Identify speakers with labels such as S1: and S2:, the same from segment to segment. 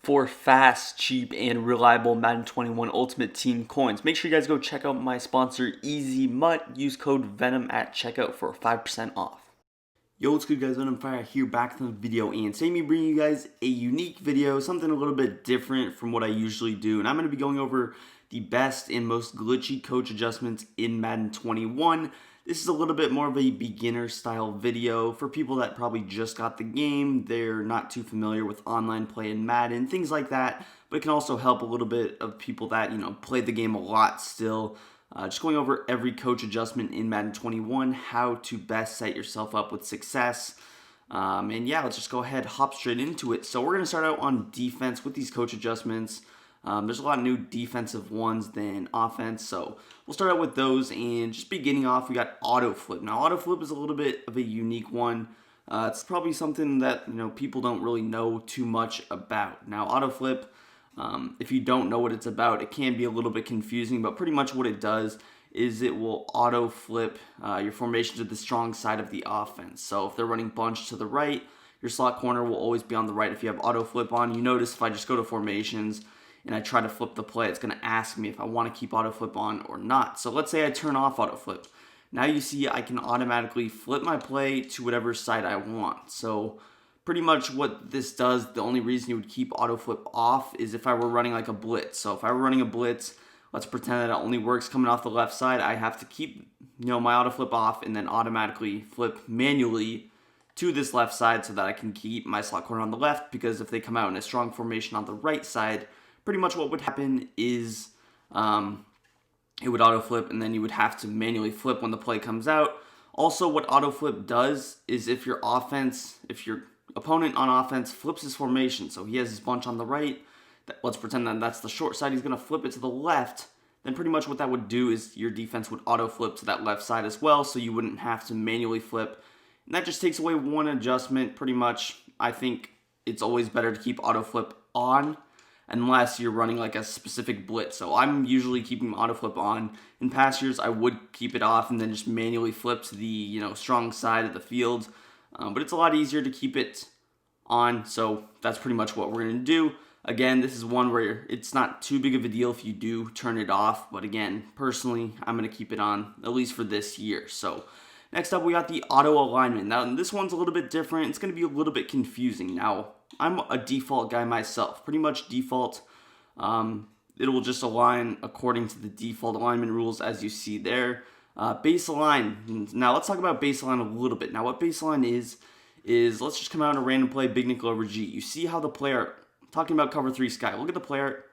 S1: for fast, cheap, and reliable Madden 21 Ultimate Team coins. Make sure you guys go check out my sponsor, Easy Mutt. Use code VENM at checkout for 5% off. Yo, what's good guys, Venom Fire here, back to the video, and today I'm bringing you guys a unique video, something a little bit different from what I usually do, and I'm going to be going over the best and most glitchy coach adjustments in Madden 21. This is a little bit more of a beginner style video for people that probably just got the game, they're not too familiar with online play in Madden, things like that, but it can also help a little bit of people that, play the game a lot still. Just going over every coach adjustment in Madden 21, how to best set yourself up with success. And yeah, let's just go ahead, hop straight into it. So we're going to start out on defense with these coach adjustments. There's a lot of new defensive ones than offense, so we'll start out with those. And just beginning off, we got Autoflip. Now, Autoflip is a little bit of a unique one. It's probably something that people don't really know too much about. Now, Autoflip, if you don't know what it's about, it can be a little bit confusing, but pretty much what it does is it will auto flip your formation to the strong side of the offense. So if they're running bunch to the right, your slot corner will always be on the right if you have auto flip on. You notice if I just go to formations and I try to flip the play, it's going to ask me if I want to keep auto flip on or not. So let's say I turn off auto flip. Now you see I can automatically flip my play to whatever side I want. So pretty much what this does, the only reason you would keep autoflip off is if I were running like a blitz. So if I were running a blitz, let's pretend that it only works coming off the left side. I have to keep my autoflip off and then automatically flip manually to this left side so that I can keep my slot corner on the left, because if they come out in a strong formation on the right side, pretty much what would happen is it would autoflip and then you would have to manually flip when the play comes out. Also, what autoflip does is if your opponent on offense flips his formation, so he has his bunch on the right, let's pretend that that's the short side, he's going to flip it to the left, then pretty much what that would do is your defense would auto flip to that left side as well, so you wouldn't have to manually flip. And that just takes away one adjustment. Pretty much, I think it's always better to keep auto flip on unless you're running like a specific blitz. So I'm usually keeping auto flip on. In past years, I would keep it off and then just manually flip to the strong side of the field. But it's a lot easier to keep it on, so that's pretty much what we're going to do. Again, this is one where it's not too big of a deal if you do turn it off, but again, personally, I'm going to keep it on, at least for this year. So next up, we got the auto alignment. Now, this one's a little bit different. It's going to be a little bit confusing. Now, I'm a default guy myself. Pretty much default, it will just align according to the default alignment rules as you see there. Baseline. Now let's talk about baseline a little bit. Now what baseline is let's just come out in a random play, big nickel over G. You see how the player, talking about cover 3 sky, look at the player.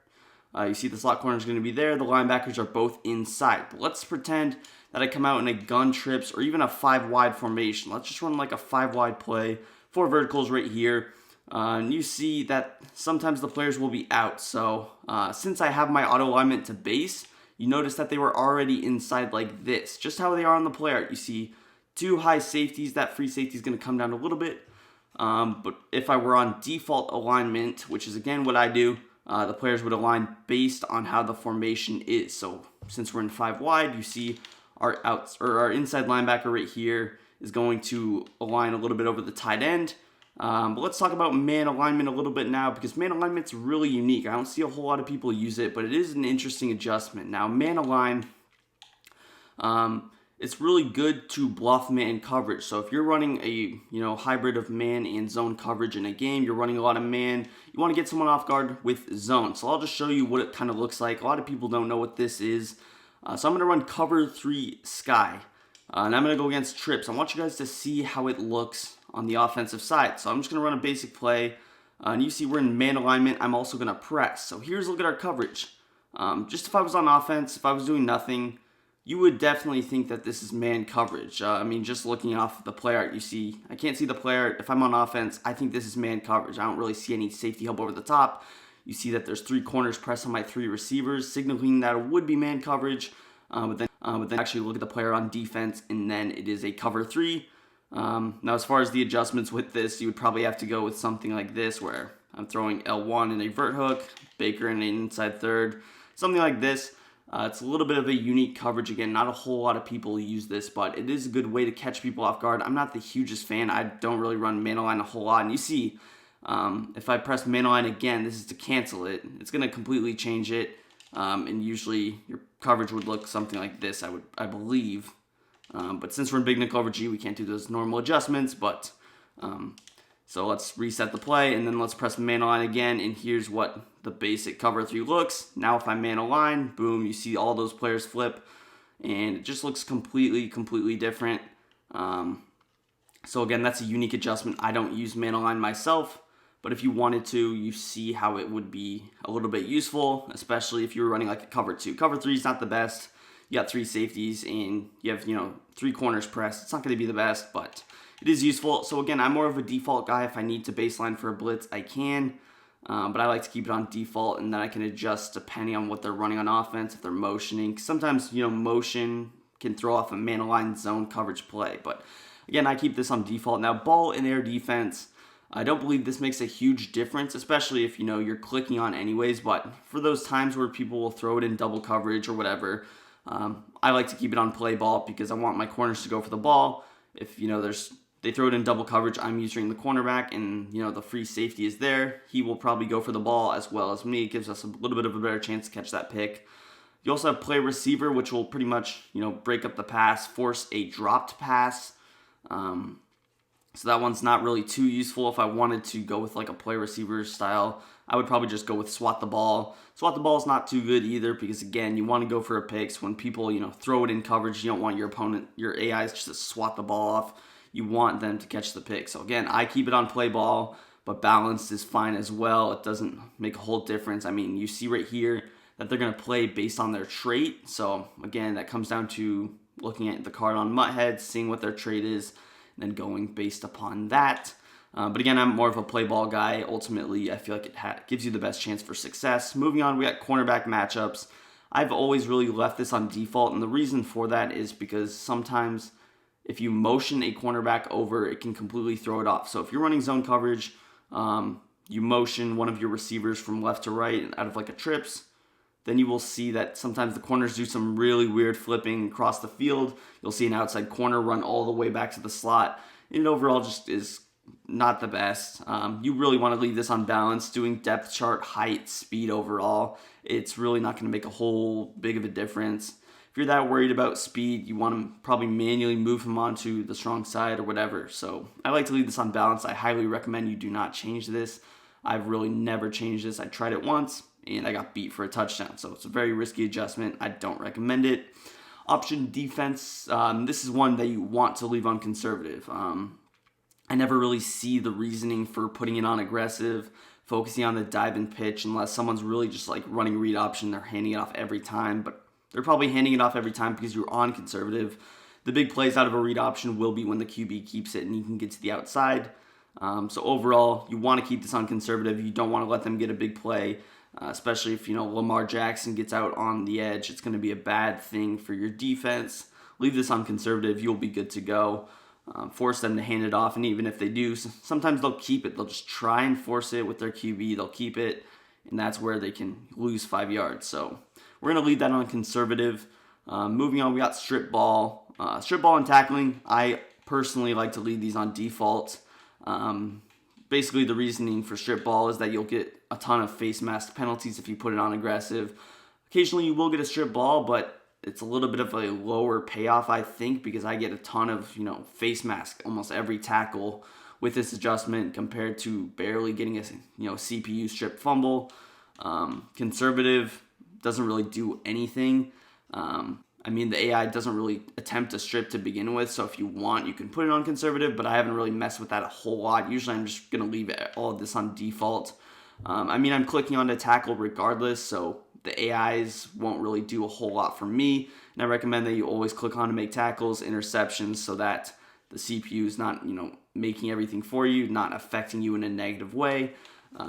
S1: You see the slot corner is going to be there. The linebackers are both inside. But let's pretend that I come out in a gun trips or even a 5 wide formation. Let's just run like a 5 wide play, 4 verticals right here. And you see that sometimes the players will be out. So since I have my auto alignment to base, you notice that they were already inside like this, just how they are on the play art. You see 2 high safeties. That free safety is going to come down a little bit. But if I were on default alignment, which is again what I do, the players would align based on how the formation is. So since we're in 5 wide, you see our inside linebacker right here is going to align a little bit over the tight end. But let's talk about man alignment a little bit now, because man alignment's really unique. I don't see a whole lot of people use it, but it is an interesting adjustment. Now, man align, it's really good to bluff man coverage. So if you're running a hybrid of man and zone coverage in a game, you're running a lot of man, you want to get someone off guard with zone. So I'll just show you what it kind of looks like. A lot of people don't know what this is. So I'm going to run cover 3 sky, and I'm going to go against trips. I want you guys to see how it looks on the offensive side. So I'm just going to run a basic play, and you see we're in man alignment. I'm also going to press. So here's a look at our coverage. Just if I was on offense, if I was doing nothing, you would definitely think that this is man coverage. Just looking off the play art, you see, I can't see the play art. If I'm on offense, I think this is man coverage. I don't really see any safety help over the top. You see that there's 3 corners pressed on my 3 receivers, signaling that it would be man coverage. But then actually look at the player on defense, and then it is a cover 3. Now, as far as the adjustments with this, you would probably have to go with something like this, where I'm throwing L1 in a vert hook, Baker in an inside third, something like this. It's a little bit of a unique coverage. Again, not a whole lot of people use this, but it is a good way to catch people off guard. I'm not the hugest fan. I don't really run man align a whole lot. And you see, If I press man align again, this is to cancel it. It's going to completely change it, and usually your coverage would look something like this, I believe. But since we're in big nickel over G, we can't do those normal adjustments. But so let's reset the play, and then let's press man align again, and here's what the basic cover 3 looks. Now if I man align, boom, you see all those players flip, and it just looks completely different. So again, that's a unique adjustment. I don't use man align myself, but if you wanted to, you see how it would be a little bit useful, especially if you were running like a cover 2. Cover 3 is not the best. You got 3 safeties and you have, 3 corners pressed. It's not going to be the best, but it is useful. So again, I'm more of a default guy. If I need to baseline for a blitz, I can, but I like to keep it on default, and then I can adjust depending on what they're running on offense, if they're motioning. Sometimes, motion can throw off a man aligned zone coverage play, but again, I keep this on default. Now, ball and air defense, I don't believe this makes a huge difference, especially if, you're clicking on anyways, but for those times where people will throw it in double coverage or whatever, I like to keep it on play ball because I want my corners to go for the ball. If, they throw it in double coverage, I'm using the cornerback, and, the free safety is there. He will probably go for the ball as well as me. It gives us a little bit of a better chance to catch that pick. You also have play receiver, which will pretty much, break up the pass, force a dropped pass. So that one's not really too useful. If I wanted to go with like a play receiver style, I would probably just go with swat the ball. Swat the ball is not too good either because, again, you want to go for a pick. So when people, throw it in coverage, you don't want your opponent, your AIs just to swat the ball off. You want them to catch the pick. So again, I keep it on play ball, but balanced is fine as well. It doesn't make a whole difference. I mean, you see right here that they're going to play based on their trait. So again, that comes down to looking at the card on Mutthead, seeing what their trait is, and then going based upon that. But again, I'm more of a play ball guy. Ultimately, I feel like it gives you the best chance for success. Moving on, we got cornerback matchups. I've always really left this on default, and the reason for that is because sometimes if you motion a cornerback over, it can completely throw it off. So if you're running zone coverage, you motion one of your receivers from left to right out of like a trips, then you will see that sometimes the corners do some really weird flipping across the field. You'll see an outside corner run all the way back to the slot. It overall just is not the best. You really want to leave this on balance, doing depth chart, height, speed overall. It's really not going to make a whole big of a difference. If you're that worried about speed, you want to probably manually move him onto the strong side or whatever. So I like to leave this on balance. I highly recommend you do not change this. I've really never changed this. I tried it once, and I got beat for a touchdown. So it's a very risky adjustment. I don't recommend it. Option defense, this is one that you want to leave on conservative. I never really see the reasoning for putting it on aggressive, focusing on the dive and pitch, unless someone's really just like running read option. They're handing it off every time, but they're probably handing it off every time because you're on conservative. The big plays out of a read option will be when the QB keeps it and you can get to the outside. So overall, you want to keep this on conservative. You don't want to let them get a big play, especially if, Lamar Jackson gets out on the edge. It's going to be a bad thing for your defense. Leave this on conservative. You'll be good to go. Force them to hand it off, and even if they do, sometimes they'll keep it. They'll just try and force it with their QB. They'll keep it, and that's where they can lose 5 yards. So we're going to leave that on conservative. Moving on, we got strip ball. Strip ball and tackling, I personally like to leave these on default. Basically, the reasoning for strip ball is that you'll get a ton of face mask penalties if you put it on aggressive. Occasionally, you will get a strip ball, but it's a little bit of a lower payoff, I think, because I get a ton of, face mask almost every tackle with this adjustment compared to barely getting a, CPU strip fumble. Conservative doesn't really do anything. The AI doesn't really attempt to strip to begin with, so if you want, you can put it on conservative, but I haven't really messed with that a whole lot. Usually I'm just going to leave all of this on default. I'm clicking on to tackle regardless, so the AIs won't really do a whole lot for me, and I recommend that you always click on to make tackles, interceptions, so that the CPU is not, making everything for you, not affecting you in a negative way.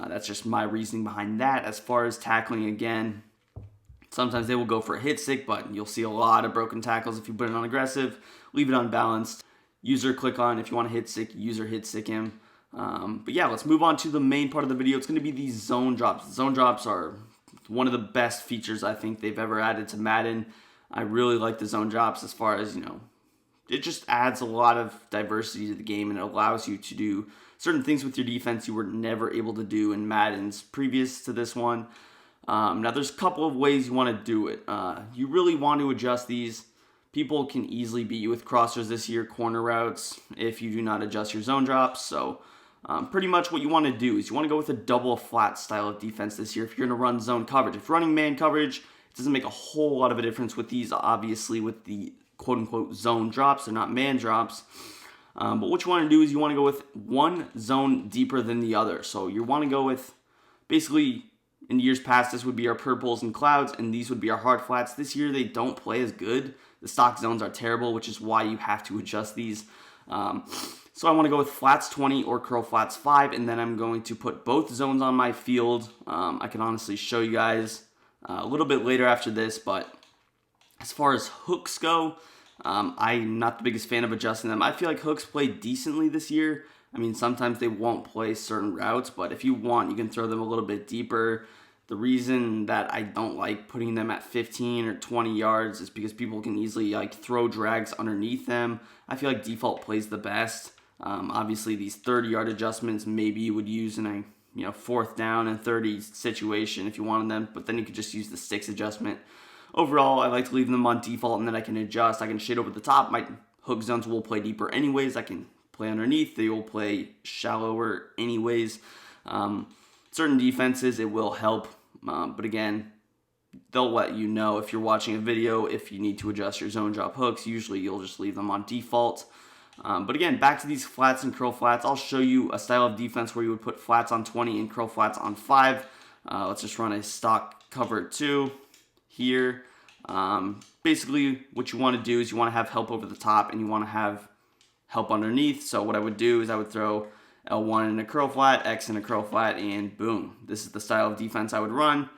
S1: That's just my reasoning behind that. As far as tackling, again, sometimes they will go for a hit stick, but you'll see a lot of broken tackles if you put it on aggressive. Leave it unbalanced. User click on. If you want to hit stick, user hit stick him. But yeah, let's move on to the main part of the video. It's going to be these zone drops. Zone drops are one of the best features I think they've ever added to Madden. I really like the zone drops as far as, it just adds a lot of diversity to the game, and it allows you to do certain things with your defense you were never able to do in Madden's previous to this one. Now, there's a couple of ways you want to do it. You really want to adjust these. People can easily beat you with crossers this year, corner routes, if you do not adjust your zone drops. So pretty much what you want to do is you want to go with a double flat style of defense this year if you're going to run zone coverage. If you're running man coverage, it doesn't make a whole lot of a difference with these, obviously, with the quote-unquote zone drops. They're not man drops. But what you want to do is you want to go with one zone deeper than the other. So you want to go with, basically, in years past, this would be our purples and clouds, and these would be our hard flats. This year, they don't play as good. The stock zones are terrible, which is why you have to adjust these. So I want to go with flats 20 or curl flats 5, and then I'm going to put both zones on my field. I can honestly show you guys a little bit later after this, but as far as hooks go, I'm not the biggest fan of adjusting them. I feel like hooks play decently this year. I mean, sometimes they won't play certain routes, but if you want, you can throw them a little bit deeper. The reason that I don't like putting them at 15 or 20 yards is because people can easily throw drags underneath them. I feel like default plays the best. Obviously, these 30-yard adjustments maybe you would use in a 4th down and 30 situation if you wanted them, but then you could just use the sticks adjustment. Overall, I like to leave them on default, and then I can adjust. I can shade over the top. My hook zones will play deeper anyways. I can play underneath. They will play shallower anyways. Certain defenses, it will help. But again, they'll let you know if you're watching a video, if you need to adjust your zone drop hooks. Usually, you'll just leave them on default. But again, back to these flats and curl flats. I'll show you a style of defense where you would put flats on 20 and curl flats on 5. Let's just run a stock cover 2 here. Basically, what you want to do is you want to have help over the top and you want to have help underneath. So what I would do is I would throw L1 in a curl flat, X in a curl flat, and boom. This is the style of defense I would run.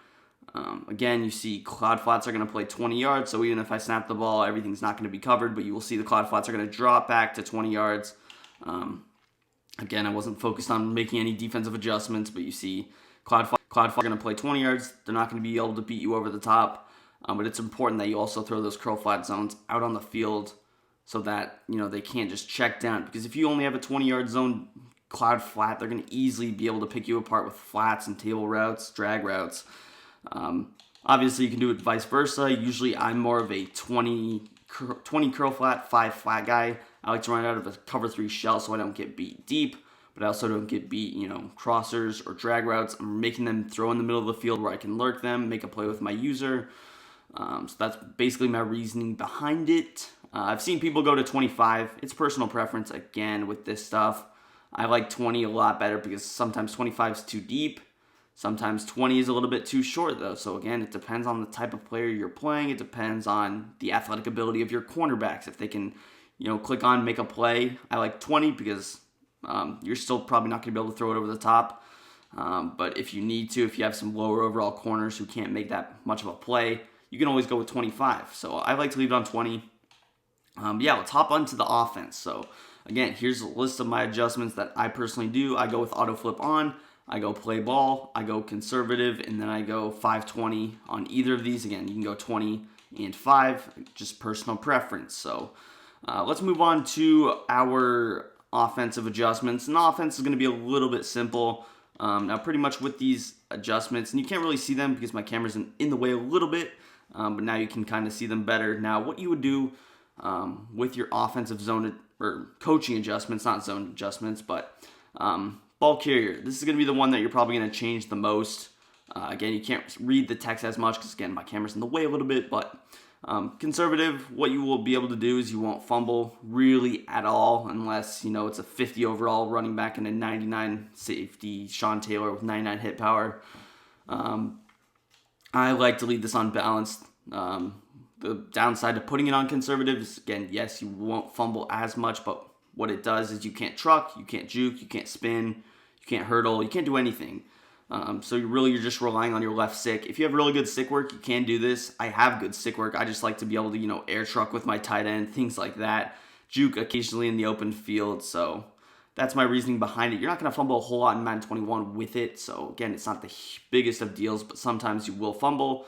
S1: Again, you see cloud flats are going to play 20 yards, so even if I snap the ball, everything's not going to be covered, but you will see the cloud flats are going to drop back to 20 yards. Again, I wasn't focused on making any defensive adjustments, but you see cloud flats are going to play 20 yards. They're not going to be able to beat you over the top, but it's important that you also throw those curl flat zones out on the field so that they can't just check down, because if you only have a 20-yard zone cloud flat, they're going to easily be able to pick you apart with flats and table routes, drag routes. Obviously, you can do it vice versa. Usually, I'm more of a 20 curl flat, 5 flat guy. I like to run out of a cover 3 shell so I don't get beat deep, but I also don't get beat, crossers or drag routes. I'm making them throw in the middle of the field where I can lurk them, make a play with my user. So that's basically my reasoning behind it. I've seen people go to 25. It's personal preference, again, with this stuff. I like 20 a lot better because sometimes 25 is too deep. Sometimes 20 is a little bit too short, though. So, again, it depends on the type of player you're playing. It depends on the athletic ability of your cornerbacks. If they can, click on, make a play. I like 20 because you're still probably not going to be able to throw it over the top. But if you need to, if you have some lower overall corners who can't make that much of a play, you can always go with 25. So, I like to leave it on 20. Let's hop onto the offense. So, again, here's a list of my adjustments that I personally do. I go with Autoflip on. I go play ball, I go conservative, and then I go 5-20 on either of these. Again, you can go 20 and 5, just personal preference. So let's move on to our offensive adjustments. And the offense is going to be a little bit simple. Now, pretty much with these adjustments, and you can't really see them because my camera's in the way a little bit, but now you can kind of see them better. Now, what you would do with your offensive zone or coaching adjustments, not zone adjustments, but ball carrier. This is going to be the one that you're probably going to change the most. Again, you can't read the text as much because, again, my camera's in the way a little bit. But conservative, what you will be able to do is you won't fumble really at all unless, it's a 50 overall running back and a 99 safety Sean Taylor with 99 hit power. I like to leave this unbalanced. The downside to putting it on conservative is, again, yes, you won't fumble as much, but what it does is you can't truck, you can't juke, you can't spin, you can't hurdle, you can't do anything. So you're just relying on your left stick. If you have really good stick work, you can do this. I have good stick work. I just like to be able to, air truck with my tight end, things like that. Juke occasionally in the open field. So that's my reasoning behind it. You're not going to fumble a whole lot in Madden 21 with it. So again, it's not the biggest of deals, but sometimes you will fumble.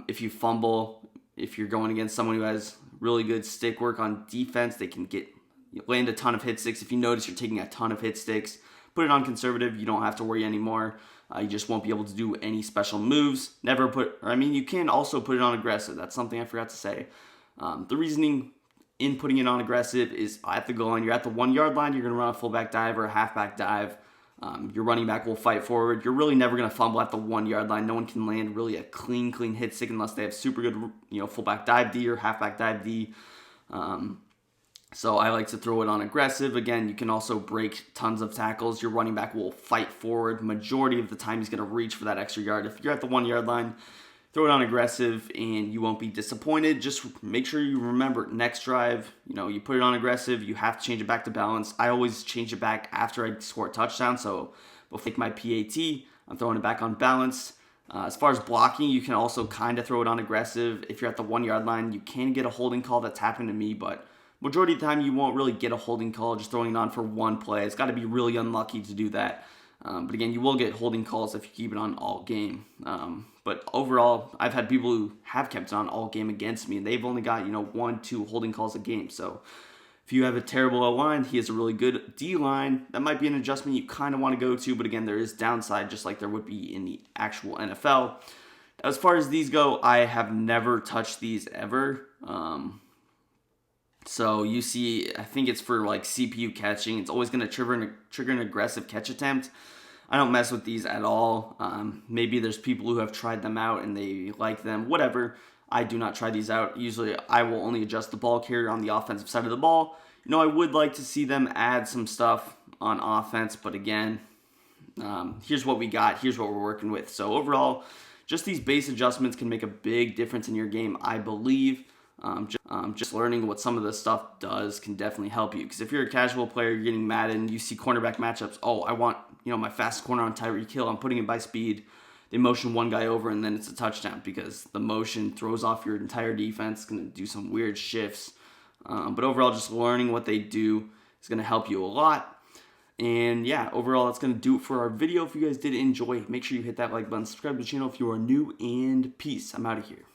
S1: If you fumble, if you're going against someone who has really good stick work on defense, they can land a ton of hit sticks. If you notice you're taking a ton of hit sticks, put it on conservative. You don't have to worry anymore. You just won't be able to do any special moves. You can also put it on aggressive. That's something I forgot to say. The reasoning in putting it on aggressive is at the goal line. You're at the 1 yard line. You're going to run a fullback dive or a halfback dive. Your running back will fight forward. You're really never going to fumble at the 1 yard line. No one can land really a clean hit stick unless they have super good, fullback dive D or halfback dive D. So I like to throw it on aggressive. Again, you can also break tons of tackles. Your running back will fight forward. Majority of the time, he's going to reach for that extra yard. If you're at the 1 yard line, throw it on aggressive and you won't be disappointed. Just make sure you remember next drive, you put it on aggressive, you have to change it back to balance. I always change it back after I score a touchdown. So before I take my PAT, I'm throwing it back on balance. As far as blocking, you can also kind of throw it on aggressive. If you're at the 1 yard line, you can get a holding call. That's happened to me, but majority of the time you won't really get a holding call just throwing it on for one play. It's got to be really unlucky to do that. But again, you will get holding calls if you keep it on all game. But overall, I've had people who have kept it on all game against me, and they've only got 1-2 holding calls a game. So if you have a terrible O-line, he has a really good D-line. That might be an adjustment you kind of want to go to, but again, there is downside just like there would be in the actual NFL. As far as these go, I have never touched these ever. So you see, I think it's for like CPU catching. It's always going to trigger an aggressive catch attempt. I don't mess with these at all. Maybe there's people who have tried them out and they like them, whatever. I do not try these out. Usually I will only adjust the ball carrier on the offensive side of the ball. I would like to see them add some stuff on offense, but again, here's what we got. Here's what we're working with. So overall, just these base adjustments can make a big difference in your game, I believe. Just learning what some of this stuff does can definitely help you. Because if you're a casual player, you're getting Madden, you see cornerback matchups. Oh, I want my fastest corner on Tyreek Hill. I'm putting it by speed. They motion one guy over and then it's a touchdown because the motion throws off your entire defense. It's going to do some weird shifts. But overall, just learning what they do is going to help you a lot. And yeah, overall, that's going to do it for our video. If you guys did enjoy, make sure you hit that like button, subscribe to the channel if you are new, and peace. I'm out of here.